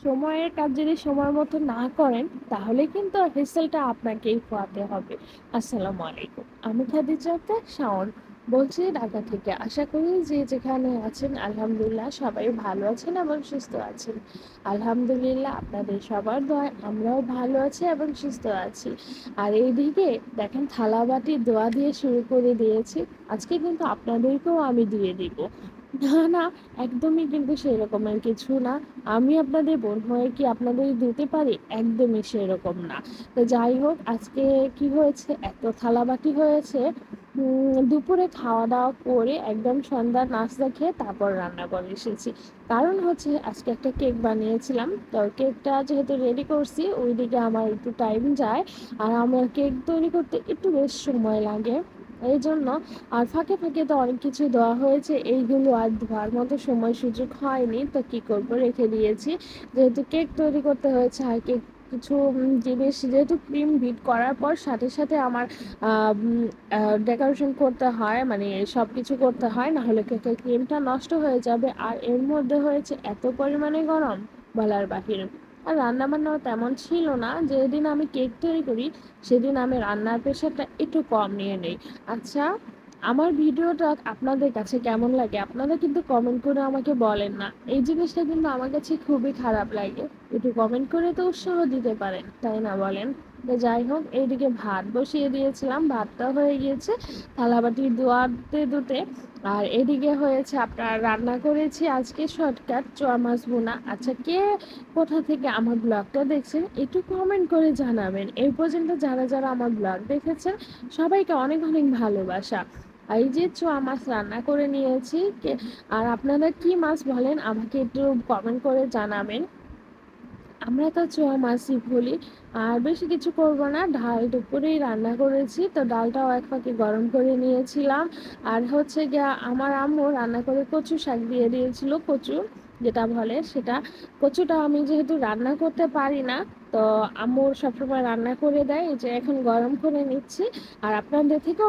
সময়ের কাজ যদি সময় মতো না করেন তাহলে কিন্তু রেজাল্টটা আপনাকেই খোয়াতে হবে। আসসালামু আলাইকুম, আমি খাদিজা আক্তার শাওন বলছি ঢাকা থেকে। আশা করি যে যেখানে আছেন আলহামদুলিল্লাহ সবাই ভালো আছেন এবং সুস্থ আছেন। আলহামদুলিল্লাহ আপনাদের সবার দোয়ায় আমরাও ভালো আছি এবং সুস্থ আছি। আর এইদিকে দেখেন থালা বাটি দোয়া দিয়ে শুরু করে দিয়েছি। আজকে কিন্তু আপনাদেরকেও আমি দিয়ে দিব। না না, একদমই কিন্তু সেরকমের কিছু না। আমি আপনাদের বোন হয়ে কি আপনাদের দিতে পারি? একদমই সেরকম না। তো যাই হোক, আজকে কি হয়েছে, এত থালাবাটি হয়েছে। দুপুরে খাওয়া দাওয়া করে একদম সন্ধ্যার নাস্তা খেয়ে তারপর রান্না করে এসেছি। কারণ হচ্ছে আজকে একটা কেক বানিয়েছিলাম, তো কেকটা যেহেতু রেডি করছি ওইদিকে আমার একটু টাইম যায়। আর আমার কেক তৈরি করতে একটু বেশ সময় লাগে, এই জন্য। আর ফাঁকে ফাঁকে তো অনেক কিছু দেওয়া হয়েছে, এইগুলো আর ধোয়ার মতো সময় সুযোগ হয়নি, তো কি করব, রেখে দিয়েছি। যেহেতু কেক তৈরি করতে হয়েছে আর কেক কিছু জিনিস, যেহেতু ক্রিম বিট করার পর সাথে সাথে আমার ডেকোরেশন করতে হয়, মানে সব কিছু করতে হয়, না হলে কেকের ক্রিমটা নষ্ট হয়ে যাবে। আর এর মধ্যে হয়েছে এত পরিমাণে গরম, বলার বাহিরে। আর রান্না বান্নাও তেমন ছিল না। যেদিন আমি কেক তৈরি করি সেদিন আমি রান্নার প্রেশারটা একটু কম নিয়ে নেই। আচ্ছা, আমার ভিডিওটা আপনাদের কাছে কেমন লাগে আপনারা কিন্তু কমেন্ট করে আমাকে বলেন না। এই জিনিসটা কিন্তু আমার কাছে খুবই খারাপ লাগে। একটু কমেন্ট করে তো উৎসাহ দিতে পারেন, তাই না বলেন? তো যাই হোক, এইদিকে ভাত বসিয়ে দিয়েছিলাম, ভাতটা হয়ে গিয়েছে থালাবাটি ধোয়াতে ধুতে। আর এদিকে হয়েছে আপনার রান্না করেছি আজকে শর্টকাট চোয়া মাছ ভুনা। আচ্ছা, কে কোথা থেকে আমার ব্লগটা দেখছেন একটু কমেন্ট করে জানাবেন। এই পর্যন্ত যারা যারা আমার ব্লগ দেখেছেন সবাইকে অনেক অনেক ভালোবাসা। আর এই যে চোয়া মাছ রান্না করে নিয়েছি আর আপনারা কি মাছ বলেন আমাকে একটু কমেন্ট করে জানাবেন। আমরা তো চোয়া মাছই বলি। আর বেশি কিছু করব না, ডাল দুপুরেই রান্না করেছি, তো ডালটাও এক ফাঁকে গরম করে নিয়েছিলাম। আর হচ্ছে গিয়া আমার আম্মু রান্না করে কচু শাক দিয়ে দিয়েছিল, কচু যেটা বলে সেটা। কচুটা আমি যেহেতু রান্না করতে পারি না, তো আম্মু সবসময় রান্না করে দেয়, এই যে এখন গরম করে নিচ্ছি। আর আপনাদের থেকেও